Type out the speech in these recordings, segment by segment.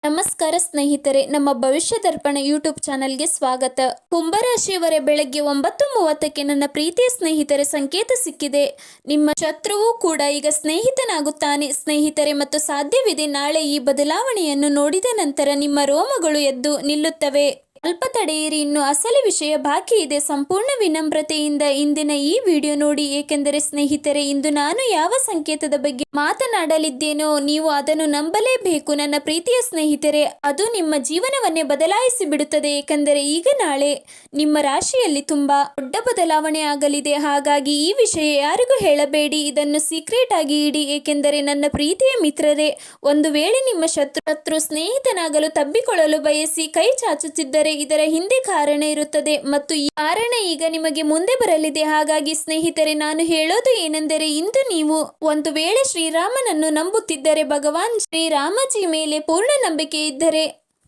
ನಮಸ್ಕಾರ ಸ್ನೇಹಿತರೆ, ನಮ್ಮ ಭವಿಷ್ಯ ದರ್ಪಣ ಯೂಟ್ಯೂಬ್ ಚಾನಲ್ಗೆ ಸ್ವಾಗತ. ಕುಂಭರಾಶಿಯವರ ಬೆಳಗ್ಗೆ 9:30ಕ್ಕೆ ನನ್ನ ಪ್ರೀತಿಯ ಸ್ನೇಹಿತರೆ ಸಂಕೇತ ಸಿಕ್ಕಿದೆ. ನಿಮ್ಮ ಶತ್ರುವು ಕೂಡ ಈಗ ಸ್ನೇಹಿತನಾಗುತ್ತಾನೆ ಸ್ನೇಹಿತರೆ, ಮತ್ತು ಸಾಧ್ಯವಿದೆ ನಾಳೆ ಈ ಬದಲಾವಣೆಯನ್ನು ನೋಡಿದ ನಂತರ ನಿಮ್ಮ ರೋಮಗಳು ಎದ್ದು ನಿಲ್ಲುತ್ತವೆ. ಸ್ವಲ್ಪ ತಡೆಯಿರಿ, ಇನ್ನು ಅಸಲಿ ವಿಷಯ ಬಾಕಿ ಇದೆ. ಸಂಪೂರ್ಣ ವಿನಮ್ರತೆಯಿಂದ ಇಂದಿನ ಈ ವಿಡಿಯೋ ನೋಡಿ, ಏಕೆಂದರೆ ಸ್ನೇಹಿತರೆ, ಇಂದು ನಾನು ಯಾವ ಸಂಕೇತದ ಬಗ್ಗೆ ಮಾತನಾಡಲಿದ್ದೇನೋ ನೀವು ಅದನ್ನು ನಂಬಲೇಬೇಕು ನನ್ನ ಪ್ರೀತಿಯ ಸ್ನೇಹಿತರೆ. ಅದು ನಿಮ್ಮ ಜೀವನವನ್ನೇ ಬದಲಾಯಿಸಿ ಬಿಡುತ್ತದೆ, ಏಕೆಂದರೆ ಈಗ ನಾಳೆ ನಿಮ್ಮ ರಾಶಿಯಲ್ಲಿ ತುಂಬಾ ದೊಡ್ಡ ಬದಲಾವಣೆ ಆಗಲಿದೆ. ಹಾಗಾಗಿ ಈ ವಿಷಯ ಯಾರಿಗೂ ಹೇಳಬೇಡಿ, ಇದನ್ನು ಸೀಕ್ರೆಟ್ ಆಗಿ ಇಡಿ. ಏಕೆಂದರೆ ನನ್ನ ಪ್ರೀತಿಯ ಮಿತ್ರರೇ, ಒಂದು ವೇಳೆ ನಿಮ್ಮ ಶತ್ರು ಸ್ನೇಹಿತನಾಗಲು ತಬ್ಬಿಕೊಳ್ಳಲು ಬಯಸಿ ಕೈ ಚಾಚುತ್ತಿದ್ದರೆ ಇದರ ಹಿಂದೆ ಕಾರಣ ಇರುತ್ತದೆ, ಮತ್ತು ಈ ಕಾರಣ ಈಗ ನಿಮಗೆ ಮುಂದೆ ಬರಲಿದೆ. ಹಾಗಾಗಿ ಸ್ನೇಹಿತರೆ, ನಾನು ಹೇಳೋದು ಏನೆಂದರೆ, ಇಂದು ನೀವು ಒಂದು ವೇಳೆ ಶ್ರೀರಾಮನನ್ನು ನಂಬುತ್ತಿದ್ದರೆ, ಭಗವಾನ್ ಶ್ರೀರಾಮಜಿ ಮೇಲೆ ಪೂರ್ಣ ನಂಬಿಕೆ ಇದ್ದರೆ,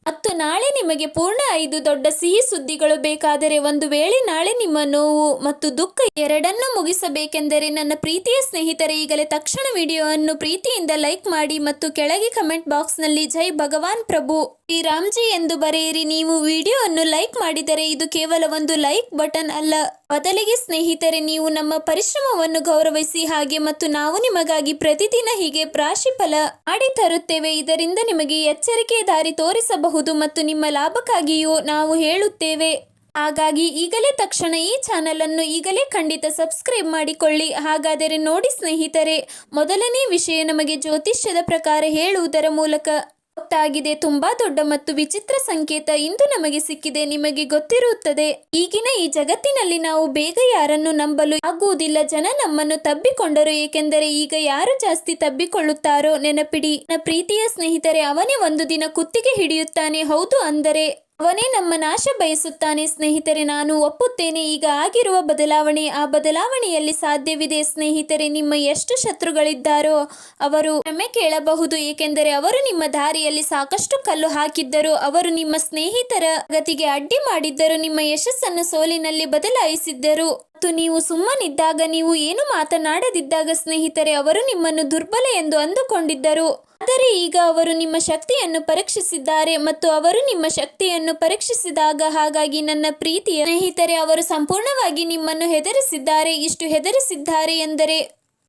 ಮತ್ತು ನಾಳೆ ನಿಮಗೆ ಪೂರ್ಣ 5 ದೊಡ್ಡ ಸಿಹಿ ಸುದ್ದಿಗಳು ಬೇಕಾದರೆ, ಒಂದು ವೇಳೆ ನಾಳೆ ನಿಮ್ಮ ನೋವು ಮತ್ತು ದುಃಖ ಎರಡನ್ನೂ ಮುಗಿಸಬೇಕೆಂದರೆ ನನ್ನ ಪ್ರೀತಿಯ ಸ್ನೇಹಿತರೆ, ಈಗಲೇ ತಕ್ಷಣ ವಿಡಿಯೋವನ್ನು ಪ್ರೀತಿಯಿಂದ ಲೈಕ್ ಮಾಡಿ ಮತ್ತು ಕೆಳಗೆ ಕಮೆಂಟ್ ಬಾಕ್ಸ್ನಲ್ಲಿ ಜೈ ಭಗವಾನ್ ಪ್ರಭು ಶ್ರೀರಾಮ್ಜಿ ಎಂದು ಬರೆಯಿರಿ. ನೀವು ವಿಡಿಯೋವನ್ನು ಲೈಕ್ ಮಾಡಿದರೆ ಇದು ಕೇವಲ ಒಂದು ಲೈಕ್ ಬಟನ್ ಅಲ್ಲ, ಬದಲಿಗೆ ಸ್ನೇಹಿತರೆ, ನೀವು ನಮ್ಮ ಪರಿಶ್ರಮವನ್ನು ಗೌರವಿಸಿ ಹಾಗೆ, ಮತ್ತು ನಾವು ನಿಮಗಾಗಿ ಪ್ರತಿದಿನ ಹೀಗೆ ರಾಶಿ ಫಲ ಮಾಡಿ ತರುತ್ತೇವೆ. ಇದರಿಂದ ನಿಮಗೆ ಎಚ್ಚರಿಕೆಯ ದಾರಿ ತೋರಿಸಬಹುದು ಮತ್ತು ನಿಮ್ಮ ಲಾಭಕ್ಕಾಗಿಯೂ ನಾವು ಹೇಳುತ್ತೇವೆ. ಹಾಗಾಗಿ ಈಗಲೇ ತಕ್ಷಣ ಈ ಚಾನಲ್ ಅನ್ನು ಈಗಲೇ ಖಂಡಿತ ಸಬ್ಸ್ಕ್ರೈಬ್ ಮಾಡಿಕೊಳ್ಳಿ. ಹಾಗಾದರೆ ನೋಡಿ ಸ್ನೇಹಿತರೆ, ಮೊದಲನೇ ವಿಷಯ ನಮಗೆ ಜ್ಯೋತಿಷ್ಯದ ಪ್ರಕಾರ ಹೇಳುವುದರ ಮೂಲಕ ಗೊತ್ತಾಗಿದೆ. ತುಂಬಾ ದೊಡ್ಡ ಮತ್ತು ವಿಚಿತ್ರ ಸಂಕೇತ ಇಂದು ನಮಗೆ ಸಿಕ್ಕಿದೆ. ನಿಮಗೆ ಗೊತ್ತಿರುತ್ತದೆ, ಈಗಿನ ಈ ಜಗತ್ತಿನಲ್ಲಿ ನಾವು ಬೇಗ ಯಾರನ್ನು ನಂಬಲು ಆಗುವುದಿಲ್ಲ. ಜನ ನಮ್ಮನ್ನು ತಬ್ಬಿಕೊಂಡರು, ಏಕೆಂದರೆ ಈಗ ಯಾರು ಜಾಸ್ತಿ ತಬ್ಬಿಕೊಳ್ಳುತ್ತಾರೋ ನೆನಪಿಡಿ ನನ್ನ ಪ್ರೀತಿಯ ಸ್ನೇಹಿತರೆ, ಅವನೇ ಒಂದು ದಿನ ಕುತ್ತಿಗೆ ಹಿಡಿಯುತ್ತಾನೆ. ಹೌದು, ಅಂದರೆ ಅವನೇ ನಮ್ಮ ನಾಶ ಬಯಸುತ್ತಾನೆ. ಸ್ನೇಹಿತರೆ, ನಾನು ಒಪ್ಪುತ್ತೇನೆ, ಈಗ ಆಗಿರುವ ಬದಲಾವಣೆ, ಆ ಬದಲಾವಣೆಯಲ್ಲಿ ಸಾಧ್ಯವಿದೆ. ಸ್ನೇಹಿತರೆ, ನಿಮ್ಮ ಎಷ್ಟು ಶತ್ರುಗಳಿದ್ದಾರೋ ಅವರು ಕ್ಷಮೆ ಕೇಳಬಹುದು, ಏಕೆಂದರೆ ಅವರು ನಿಮ್ಮ ದಾರಿಯಲ್ಲಿ ಸಾಕಷ್ಟು ಕಲ್ಲು ಹಾಕಿದ್ದರು. ಅವರು ನಿಮ್ಮ ಸ್ನೇಹಿತರ ಗತಿಗೆ ಅಡ್ಡಿ ಮಾಡಿದ್ದರು, ನಿಮ್ಮ ಯಶಸ್ಸನ್ನು ಸೋಲಿನಲ್ಲಿ ಬದಲಾಯಿಸಿದ್ದರು. ಮತ್ತು ನೀವು ಸುಮ್ಮನಿದ್ದಾಗ, ನೀವು ಏನು ಮಾತನಾಡದಿದ್ದಾಗ ಸ್ನೇಹಿತರೆ, ಅವರು ನಿಮ್ಮನ್ನು ದುರ್ಬಲ ಎಂದು ಅಂದುಕೊಂಡಿದ್ದರು. ಆದರೆ ಈಗ ಅವರು ನಿಮ್ಮ ಶಕ್ತಿಯನ್ನು ಪರೀಕ್ಷಿಸಿದ್ದಾರೆ, ಮತ್ತು ಅವರು ನಿಮ್ಮ ಶಕ್ತಿಯನ್ನು ಪರೀಕ್ಷಿಸಿದಾಗ, ಹಾಗಾಗಿ ನನ್ನ ಪ್ರೀತಿಯ ಸ್ನೇಹಿತರೆ, ಅವರು ಸಂಪೂರ್ಣವಾಗಿ ನಿಮ್ಮನ್ನು ಹೆದರಿಸಿದ್ದಾರೆ. ಇಷ್ಟು ಹೆದರಿಸಿದ್ದಾರೆ ಎಂದರೆ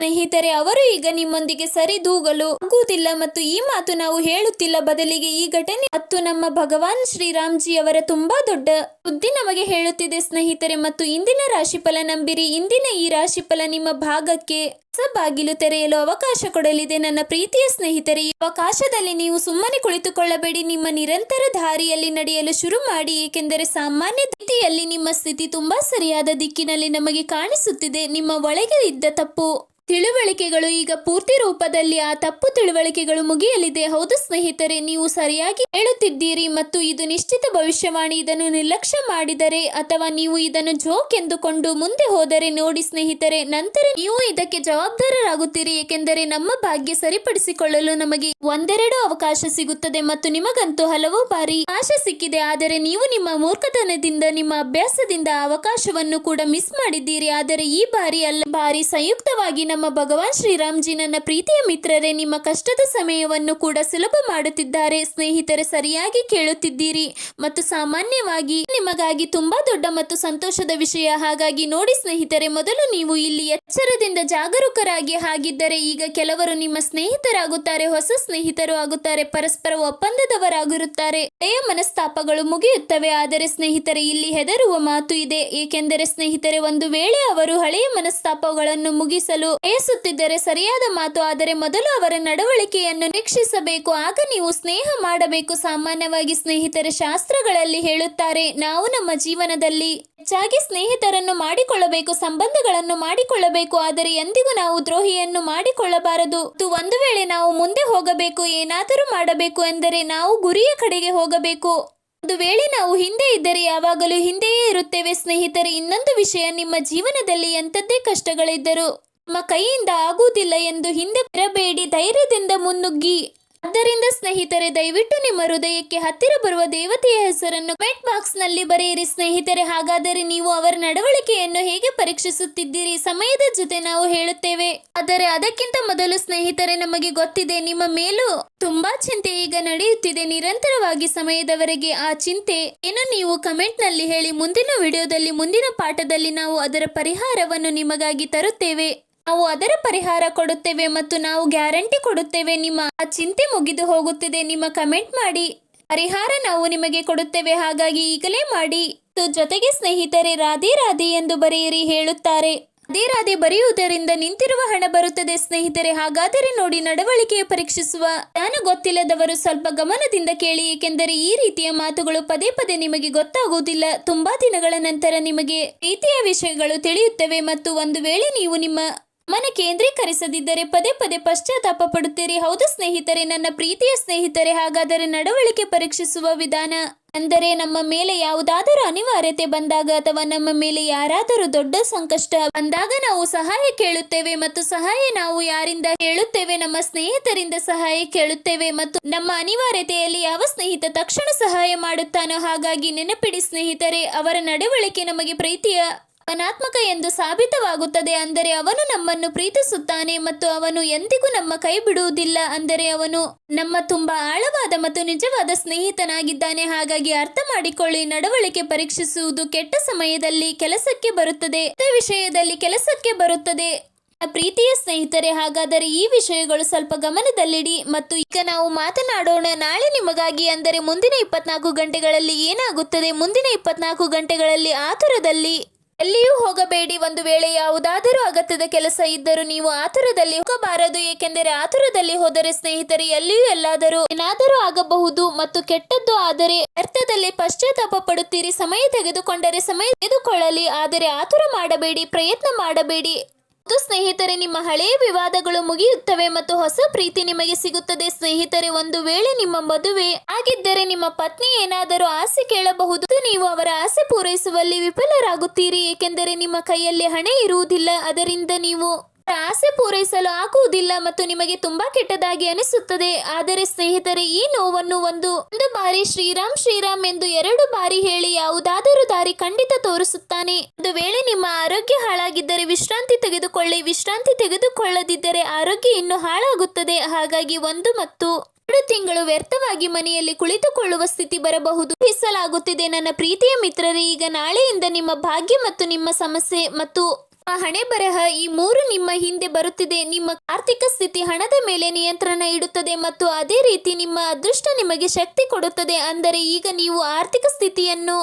ಸ್ನೇಹಿತರೆ, ಅವರು ಈಗ ನಿಮ್ಮೊಂದಿಗೆ ಸರಿದೂಗಲು ಆಗುವುದಿಲ್ಲ. ಮತ್ತು ಈ ಮಾತು ನಾವು ಹೇಳುತ್ತಿಲ್ಲ, ಬದಲಿಗೆ ಈ ಘಟನೆ ಮತ್ತು ನಮ್ಮ ಭಗವಾನ್ ಶ್ರೀರಾಮ್ಜಿ ಅವರ ತುಂಬಾ ದೊಡ್ಡ ಸುದ್ದಿ ನಮಗೆ ಹೇಳುತ್ತಿದೆ ಸ್ನೇಹಿತರೆ. ಮತ್ತು ಇಂದಿನ ರಾಶಿಫಲ ನಂಬಿರಿ, ಇಂದಿನ ಈ ರಾಶಿಫಲ ನಿಮ್ಮ ಭಾಗಕ್ಕೆ ಹೊಸ ಬಾಗಿಲು ತೆರೆಯಲು ಅವಕಾಶ ಕೊಡಲಿದೆ ನನ್ನ ಪ್ರೀತಿಯ ಸ್ನೇಹಿತರೆ. ಈ ಅವಕಾಶದಲ್ಲಿ ನೀವು ಸುಮ್ಮನೆ ಕುಳಿತುಕೊಳ್ಳಬೇಡಿ, ನಿಮ್ಮ ನಿರಂತರ ದಾರಿಯಲ್ಲಿ ನಡೆಯಲು ಶುರು ಮಾಡಿ, ಏಕೆಂದರೆ ಸಾಮಾನ್ಯ ರೀತಿಯಲ್ಲಿ ನಿಮ್ಮ ಸ್ಥಿತಿ ತುಂಬಾ ಸರಿಯಾದ ದಿಕ್ಕಿನಲ್ಲಿ ನಮಗೆ ಕಾಣಿಸುತ್ತಿದೆ. ನಿಮ್ಮ ಒಳಗೆ ಇದ್ದ ತಪ್ಪು ತಿಳುವಳಿಕೆಗಳು ಈಗ ಪೂರ್ತಿ ರೂಪದಲ್ಲಿ ಆ ತಪ್ಪು ತಿಳುವಳಿಕೆಗಳು ಮುಗಿಯಲಿದೆ. ಹೌದು ಸ್ನೇಹಿತರೆ, ನೀವು ಸರಿಯಾಗಿ ಹೇಳುತ್ತಿದ್ದೀರಿ, ಮತ್ತು ಇದು ನಿಶ್ಚಿತ ಭವಿಷ್ಯವಾಣಿ. ಇದನ್ನು ನಿರ್ಲಕ್ಷ್ಯ ಮಾಡಿದರೆ ಅಥವಾ ನೀವು ಇದನ್ನು ಜೋಕ್ ಎಂದುಕೊಂಡು ಮುಂದೆ ಹೋದರೆ ನೋಡಿ ಸ್ನೇಹಿತರೆ, ನಂತರ ನೀವು ಇದಕ್ಕೆ ಜವಾಬ್ದಾರರಾಗುತ್ತೀರಿ. ಏಕೆಂದರೆ ನಮ್ಮ ಭಾಗ್ಯ ಸರಿಪಡಿಸಿಕೊಳ್ಳಲು ನಮಗೆ ಒಂದೆರಡು ಅವಕಾಶ ಸಿಗುತ್ತದೆ, ಮತ್ತು ನಿಮಗಂತೂ ಹಲವು ಬಾರಿ ಅವಕಾಶ ಸಿಕ್ಕಿದೆ. ಆದರೆ ನೀವು ನಿಮ್ಮ ಮೂರ್ಖತನದಿಂದ, ನಿಮ್ಮ ಅಭ್ಯಾಸದಿಂದ ಆ ಅವಕಾಶವನ್ನು ಕೂಡ ಮಿಸ್ ಮಾಡಿದ್ದೀರಿ. ಆದರೆ ಈ ಬಾರಿ ಬಾರಿ ಸಂಯುಕ್ತವಾಗಿ ನಮ್ಮ ಭಗವಾನ್ ಶ್ರೀರಾಮ್ಜಿ ನನ್ನ ಪ್ರೀತಿಯ ಮಿತ್ರರೇ, ನಿಮ್ಮ ಕಷ್ಟದ ಸಮಯವನ್ನು ಕೂಡ ಸುಲಭ ಮಾಡುತ್ತಿದ್ದಾರೆ. ಸ್ನೇಹಿತರೆ, ಸರಿಯಾಗಿ ಕೇಳುತ್ತಿದ್ದೀರಿ, ಮತ್ತು ಸಾಮಾನ್ಯವಾಗಿ ನಿಮಗಾಗಿ ತುಂಬಾ ದೊಡ್ಡ ಮತ್ತು ಸಂತೋಷದ ವಿಷಯ. ಹಾಗಾಗಿ ನೋಡಿ ಸ್ನೇಹಿತರೆ, ಮೊದಲು ನೀವು ಇಲ್ಲಿ ಎಚ್ಚರದಿಂದ ಜಾಗರೂಕರಾಗಿ, ಹಾಗಿದ್ದರೆ ಈಗ ಕೆಲವರು ನಿಮ್ಮ ಸ್ನೇಹಿತರಾಗುತ್ತಾರೆ, ಹೊಸ ಸ್ನೇಹಿತರು ಆಗುತ್ತಾರೆ, ಪರಸ್ಪರ ಒಪ್ಪಂದದವರಾಗಿರುತ್ತಾರೆ, ಹಳೆಯ ಮನಸ್ತಾಪಗಳು ಮುಗಿಯುತ್ತವೆ. ಆದರೆ ಸ್ನೇಹಿತರೆ, ಇಲ್ಲಿ ಹೆದರುವ ಮಾತು ಇದೆ, ಏಕೆಂದರೆ ಸ್ನೇಹಿತರೆ, ಒಂದು ವೇಳೆ ಅವರು ಹಳೆಯ ಮನಸ್ತಾಪಗಳನ್ನು ಮುಗಿಸಲು ಬಯಸುತ್ತಿದ್ದರೆ ಸರಿಯಾದ ಮಾತು, ಆದರೆ ಮೊದಲು ಅವರ ನಡವಳಿಕೆಯನ್ನು ನಿರೀಕ್ಷಿಸಬೇಕು, ಆಗ ನೀವು ಸ್ನೇಹ ಮಾಡಬೇಕು. ಸಾಮಾನ್ಯವಾಗಿ ಸ್ನೇಹಿತರೆ, ಶಾಸ್ತ್ರಗಳಲ್ಲಿ ಹೇಳುತ್ತಾರೆ, ನಾವು ನಮ್ಮ ಜೀವನದಲ್ಲಿ ಹೆಚ್ಚಾಗಿ ಸ್ನೇಹಿತರನ್ನು ಮಾಡಿಕೊಳ್ಳಬೇಕು, ಸಂಬಂಧಗಳನ್ನು ಮಾಡಿಕೊಳ್ಳಬೇಕು, ಆದರೆ ಎಂದಿಗೂ ನಾವು ದ್ರೋಹಿಯನ್ನು ಮಾಡಿಕೊಳ್ಳಬಾರದು. ಒಂದು ವೇಳೆ ನಾವು ಮುಂದೆ ಹೋಗಬೇಕು, ಏನಾದರೂ ಮಾಡಬೇಕು ಎಂದರೆ ನಾವು ಗುರಿಯ ಕಡೆಗೆ ಹೋಗಬೇಕು. ಒಂದು ವೇಳೆ ನಾವು ಹಿಂದೆ ಇದ್ದರೆ ಯಾವಾಗಲೂ ಹಿಂದೆಯೇ ಇರುತ್ತೇವೆ. ಸ್ನೇಹಿತರೆ, ಇನ್ನೊಂದು ವಿಷಯ, ನಿಮ್ಮ ಜೀವನದಲ್ಲಿ ಎಂಥದ್ದೇ ಕಷ್ಟಗಳಿದ್ದರೂ ನಿಮ್ಮ ಕೈಯಿಂದ ಆಗುವುದಿಲ್ಲ ಎಂದು ಹಿಂದೆ ಇರಬೇಡಿ, ಧೈರ್ಯದಿಂದ ಮುನ್ನುಗ್ಗಿ. ಆದ್ದರಿಂದ ಸ್ನೇಹಿತರೆ, ದಯವಿಟ್ಟು ನಿಮ್ಮ ಹೃದಯಕ್ಕೆ ಹತ್ತಿರ ಬರುವ ದೇವತೆಯ ಹೆಸರನ್ನು ಕಮೆಂಟ್ ಬಾಕ್ಸ್ ನಲ್ಲಿ ಬರೆಯಿರಿ ಸ್ನೇಹಿತರೆ. ಹಾಗಾದರೆ ನೀವು ಅವರ ನಡವಳಿಕೆಯನ್ನು ಹೇಗೆ ಪರೀಕ್ಷಿಸುತ್ತಿದ್ದೀರಿ? ಸಮಯದ ಜೊತೆ ನಾವು ಹೇಳುತ್ತೇವೆ. ಆದರೆ ಅದಕ್ಕಿಂತ ಮೊದಲು ಸ್ನೇಹಿತರೆ, ನಮಗೆ ಗೊತ್ತಿದೆ ನಿಮ್ಮ ಮೇಲೂ ತುಂಬಾ ಚಿಂತೆ ಈಗ ನಡೆಯುತ್ತಿದೆ ನಿರಂತರವಾಗಿ ಸಮಯದವರೆಗೆ. ಆ ಚಿಂತೆ ಏನು ನೀವು ಕಮೆಂಟ್ ನಲ್ಲಿ ಹೇಳಿ. ಮುಂದಿನ ವಿಡಿಯೋದಲ್ಲಿ, ಮುಂದಿನ ಪಾಠದಲ್ಲಿ ನಾವು ಅದರ ಪರಿಹಾರವನ್ನು ನಿಮಗಾಗಿ ತರುತ್ತೇವೆ. ನಾವು ಅದರ ಪರಿಹಾರ ಕೊಡುತ್ತೇವೆ ಮತ್ತು ನಾವು ಗ್ಯಾರಂಟಿ ಕೊಡುತ್ತೇವೆ. ನಿಮ್ಮ ಆ ಚಿಂತೆ ಮುಗಿದು ಹೋಗುತ್ತದೆ. ನಿಮ್ಮ ಕಮೆಂಟ್ ಮಾಡಿ, ಪರಿಹಾರ ನಾವು ನಿಮಗೆ ಕೊಡುತ್ತೇವೆ. ಹಾಗಾಗಿ ಈಗಲೇ ಮಾಡಿ. ಜೊತೆಗೆ ಸ್ನೇಹಿತರೆ, ರಾಧೆ ರಾಧೆ ಎಂದು ಬರೆಯಿರಿ ಹೇಳುತ್ತಾರೆ. ರಾಧೆ ರಾಧೆ ಬರೆಯುವುದರಿಂದ ನಿಂತಿರುವ ಹಣ ಬರುತ್ತದೆ ಸ್ನೇಹಿತರೆ. ಹಾಗಾದರೆ ನೋಡಿ, ನಡವಳಿಕೆಯ ಪರೀಕ್ಷಿಸುವ ಜ್ಞಾನ ಗೊತ್ತಿಲ್ಲದವರು ಸ್ವಲ್ಪ ಗಮನದಿಂದ ಕೇಳಿ, ಏಕೆಂದರೆ ಈ ರೀತಿಯ ಮಾತುಗಳು ಪದೇ ಪದೇ ನಿಮಗೆ ಗೊತ್ತಾಗುವುದಿಲ್ಲ. ತುಂಬಾ ದಿನಗಳ ನಂತರ ನಿಮಗೆ ಪ್ರೀತಿಯ ವಿಷಯಗಳು ತಿಳಿಯುತ್ತವೆ ಮತ್ತು ಒಂದು ವೇಳೆ ನೀವು ನಿಮ್ಮ ಮನ ಕೇಂದ್ರೀಕರಿಸದಿದ್ದರೆ ಪದೇ ಪದೇ ಪಶ್ಚಾತ್ತಾಪ ಪಡುತ್ತೀರಿ. ಹೌದು ಸ್ನೇಹಿತರೆ, ನನ್ನ ಪ್ರೀತಿಯ ಸ್ನೇಹಿತರೆ, ಹಾಗಾದರೆ ನಡವಳಿಕೆ ಪರೀಕ್ಷಿಸುವ ವಿಧಾನ ಅಂದರೆ ನಮ್ಮ ಮೇಲೆ ಯಾವುದಾದರೂ ಅನಿವಾರ್ಯತೆ ಬಂದಾಗ ಅಥವಾ ನಮ್ಮ ಮೇಲೆ ಯಾರಾದರೂ ದೊಡ್ಡ ಸಂಕಷ್ಟ ಬಂದಾಗ ನಾವು ಸಹಾಯ ಕೇಳುತ್ತೇವೆ ಮತ್ತು ಸಹಾಯ ನಾವು ಯಾರಿಂದ ಕೇಳುತ್ತೇವೆ? ನಮ್ಮ ಸ್ನೇಹಿತರಿಂದ ಸಹಾಯ ಕೇಳುತ್ತೇವೆ ಮತ್ತು ನಮ್ಮ ಅನಿವಾರ್ಯತೆಯಲ್ಲಿ ಯಾವ ಸ್ನೇಹಿತ ತಕ್ಷಣ ಸಹಾಯ ಮಾಡುತ್ತಾನೋ. ಹಾಗಾಗಿ ನೆನಪಿಡಿ ಸ್ನೇಹಿತರೆ, ಅವರ ನಡವಳಿಕೆ ನಮಗೆ ಪ್ರೀತಿಯ ಧನಾತ್ಮಕ ಎಂದು ಸಾಬೀತವಾಗುತ್ತದೆ. ಅಂದರೆ ಅವನು ನಮ್ಮನ್ನು ಪ್ರೀತಿಸುತ್ತಾನೆ ಮತ್ತು ಅವನು ಎಂದಿಗೂ ನಮ್ಮ ಕೈ ಬಿಡುವುದಿಲ್ಲ. ಅಂದರೆ ಅವನು ನಮ್ಮ ತುಂಬಾ ಆಳವಾದ ಮತ್ತು ನಿಜವಾದ ಸ್ನೇಹಿತನಾಗಿದ್ದಾನೆ. ಹಾಗಾಗಿ ಅರ್ಥ ಮಾಡಿಕೊಳ್ಳಿ, ನಡವಳಿಕೆ ಪರೀಕ್ಷಿಸುವುದು ಕೆಟ್ಟ ಸಮಯದಲ್ಲಿ ಕೆಲಸಕ್ಕೆ ಬರುತ್ತದೆ, ವಿಷಯದಲ್ಲಿ ಕೆಲಸಕ್ಕೆ ಬರುತ್ತದೆ ಪ್ರೀತಿಯ ಸ್ನೇಹಿತರೆ. ಹಾಗಾದರೆ ಈ ವಿಷಯಗಳು ಸ್ವಲ್ಪ ಗಮನದಲ್ಲಿಡಿ. ಮತ್ತು ಈಗ ನಾವು ಮಾತನಾಡೋಣ ನಾಳೆ ನಿಮಗಾಗಿ. ಅಂದರೆ ಮುಂದಿನ 24 ಗಂಟೆಗಳಲ್ಲಿ ಏನಾಗುತ್ತದೆ? ಮುಂದಿನ 24 ಗಂಟೆಗಳಲ್ಲಿ ಆತುರದಲ್ಲಿ ಎಲ್ಲಿಯೂ ಹೋಗಬೇಡಿ. ಒಂದು ವೇಳೆ ಯಾವುದಾದರೂ ಅಗತ್ಯದ ಕೆಲಸ ಇದ್ದರೂ ನೀವು ಆತುರದಲ್ಲಿ ಹೋಗಬಾರದು. ಏಕೆಂದರೆ ಆತುರದಲ್ಲಿ ಹೋದರೆ ಸ್ನೇಹಿತರೆ, ಎಲ್ಲಿಯೂ ಎಲ್ಲಾದರೂ ಏನಾದರೂ ಆಗಬಹುದು ಮತ್ತು ಕೆಟ್ಟದ್ದು ಆದರೆ ಅರ್ಥದಲ್ಲಿ ಪಶ್ಚಾತ್ತಾಪ ಪಡುತ್ತೀರಿ. ಸಮಯ ತೆಗೆದುಕೊಂಡರೆ ಸಮಯ ತೆಗೆದುಕೊಳ್ಳಲಿ, ಆದರೆ ಆತುರ ಮಾಡಬೇಡಿ, ಪ್ರಯತ್ನ ಮಾಡಬೇಡಿ. ಸ್ನೇಹಿತರೆ, ನಿಮ್ಮ ಹಳೆಯ ವಿವಾದಗಳು ಮುಗಿಯುತ್ತವೆ ಮತ್ತು ಹೊಸ ಪ್ರೀತಿ ನಿಮಗೆ ಸಿಗುತ್ತದೆ ಸ್ನೇಹಿತರೆ. ಒಂದು ವೇಳೆ ನಿಮ್ಮ ಮದುವೆ ಆಗಿದ್ದರೆ ನಿಮ್ಮ ಪತ್ನಿ ಏನಾದರೂ ಆಸೆ ಕೇಳಬಹುದು. ನೀವು ಅವರ ಆಸೆ ಪೂರೈಸುವಲ್ಲಿ ವಿಫಲರಾಗುತ್ತೀರಿ, ಏಕೆಂದರೆ ನಿಮ್ಮ ಕೈಯಲ್ಲಿ ಹಣ ಇರುವುದಿಲ್ಲ. ಅದರಿಂದ ನೀವು ಆಸೆ ಪೂರೈಸಲು ಆಗುವುದಿಲ್ಲ ಮತ್ತು ನಿಮಗೆ ತುಂಬಾ ಕೆಟ್ಟದಾಗಿ ಅನಿಸುತ್ತದೆ. ಆದರೆ ಸ್ನೇಹಿತರೆ, ಈ ನೋವನ್ನು ಒಂದು ಬಾರಿ ಶ್ರೀರಾಮ್ ಶ್ರೀರಾಮ್ ಎಂದು 2 ಬಾರಿ ಹೇಳಿ ಯಾವುದಾದರೂ ದಾರಿ ಖಂಡಿತ ತೋರಿಸುತ್ತಾನೆ. ಒಂದು ವೇಳೆ ನಿಮ್ಮ ಆರೋಗ್ಯ ಹಾಳಾಗಿದ್ದರೆ ವಿಶ್ರಾಂತಿ ತೆಗೆದುಕೊಳ್ಳಿ. ವಿಶ್ರಾಂತಿ ತೆಗೆದುಕೊಳ್ಳದಿದ್ದರೆ ಆರೋಗ್ಯ ಇನ್ನೂ ಹಾಳಾಗುತ್ತದೆ. ಹಾಗಾಗಿ 1 ಮತ್ತು 2 ತಿಂಗಳು ವ್ಯರ್ಥವಾಗಿ ಮನೆಯಲ್ಲಿ ಕುಳಿತುಕೊಳ್ಳುವ ಸ್ಥಿತಿ ಬರಬಹುದು. ಊಹಿಸಲಾಗುತ್ತಿದೆ ನನ್ನ ಪ್ರೀತಿಯ ಮಿತ್ರರೇ. ಈಗ ನಾಳೆಯಿಂದ ನಿಮ್ಮ ಭಾಗ್ಯ ಮತ್ತು ನಿಮ್ಮ ಸಮಸ್ಯೆ ಮತ್ತು ಹಣೆ ಬರಹ ಈ 3 ನಿಮ್ಮ ಹಿಂದೆ ಬರುತ್ತಿದೆ. ನಿಮ್ಮ ಆರ್ಥಿಕ ಸ್ಥಿತಿ ಹಣದ ಮೇಲೆ ನಿಯಂತ್ರಣ ಇಡುತ್ತದೆ ಮತ್ತು ಅದೇ ರೀತಿ ನಿಮ್ಮ ಅದೃಷ್ಟ ನಿಮಗೆ ಶಕ್ತಿ ಕೊಡುತ್ತದೆ. ಅಂದರೆ ಈಗ ನೀವು ಆರ್ಥಿಕ ಸ್ಥಿತಿಯನ್ನು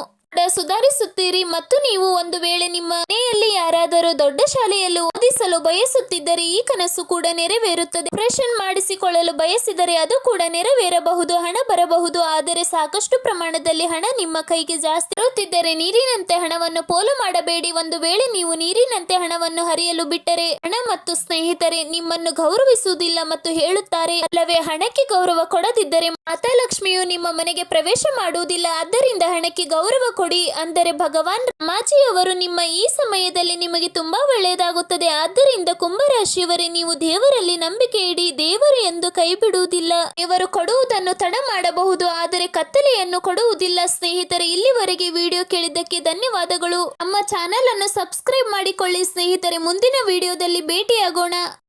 ಸುಧಾರಿಸುತ್ತೀರಿ ಮತ್ತು ನೀವು ಒಂದು ವೇಳೆ ನಿಮ್ಮ ಮನೆಯಲ್ಲಿ ಯಾರಾದರೂ ದೊಡ್ಡ ಶಾಲೆಯಲ್ಲಿ ಓದಿಸಲು ಬಯಸುತ್ತಿದ್ದರೆ ಈ ಕನಸು ಕೂಡ ನೆರವೇರುತ್ತದೆ. ಆಪರೇಷನ್ ಮಾಡಿಸಿಕೊಳ್ಳಲು ಬಯಸಿದರೆ ಅದು ಕೂಡ ನೆರವೇರಬಹುದು. ಹಣ ಬರಬಹುದು, ಆದರೆ ಸಾಕಷ್ಟು ಪ್ರಮಾಣದಲ್ಲಿ ಹಣ ನಿಮ್ಮ ಕೈಗೆ ಜಾಸ್ತಿ ಇರುತ್ತಿದ್ದರೆ ನೀರಿನಂತೆ ಹಣವನ್ನು ಪೋಲು ಮಾಡಬೇಡಿ. ಒಂದು ವೇಳೆ ನೀವು ನೀರಿನಂತೆ ಹಣವನ್ನು ಹರಿಯಲು ಬಿಟ್ಟರೆ ಹಣ ಮತ್ತು ಸ್ನೇಹಿತರೆ ನಿಮ್ಮನ್ನು ಗೌರವಿಸುವುದಿಲ್ಲ ಮತ್ತು ಹೇಳುತ್ತಾರೆ ಅಲ್ಲವೇ, ಹಣಕ್ಕೆ ಗೌರವ ಕೊಡದಿದ್ದರೆ ಮಾತಾ ಲಕ್ಷ್ಮಿಯು ನಿಮ್ಮ ಮನೆಗೆ ಪ್ರವೇಶ ಮಾಡುವುದಿಲ್ಲ. ಆದ್ದರಿಂದ ಹಣಕ್ಕೆ ಗೌರವ ಕೊಡಿ. ಅಂದರೆ ಭಗವಾನ್ ರಾಮಾಜಿಯವರು ನಿಮ್ಮ ಈ ಸಮಯದಲ್ಲಿ ನಿಮಗೆ ತುಂಬಾ ಒಳ್ಳೆಯದಾಗುತ್ತದೆ. ಆದ್ದರಿಂದ ಕುಂಭರಾಶಿಯವರೇ, ನೀವು ದೇವರಲ್ಲಿ ನಂಬಿಕೆ ಇಡಿ. ದೇವರು ಎಂದು ಕೈ ಬಿಡುವುದಿಲ್ಲ. ದೇವರು ಕೊಡುವುದನ್ನು ತಡ ಮಾಡಬಹುದು, ಆದರೆ ಕತ್ತಲೆಯನ್ನು ಕೊಡುವುದಿಲ್ಲ. ಸ್ನೇಹಿತರೆ, ಇಲ್ಲಿವರೆಗೆ ವಿಡಿಯೋ ಕೇಳಿದ್ದಕ್ಕೆ ಧನ್ಯವಾದಗಳು. ನಮ್ಮ ಚಾನೆಲ್ ಅನ್ನು ಸಬ್ಸ್ಕ್ರೈಬ್ ಮಾಡಿಕೊಳ್ಳಿ ಸ್ನೇಹಿತರೆ. ಮುಂದಿನ ವಿಡಿಯೋದಲ್ಲಿ ಭೇಟಿಯಾಗೋಣ.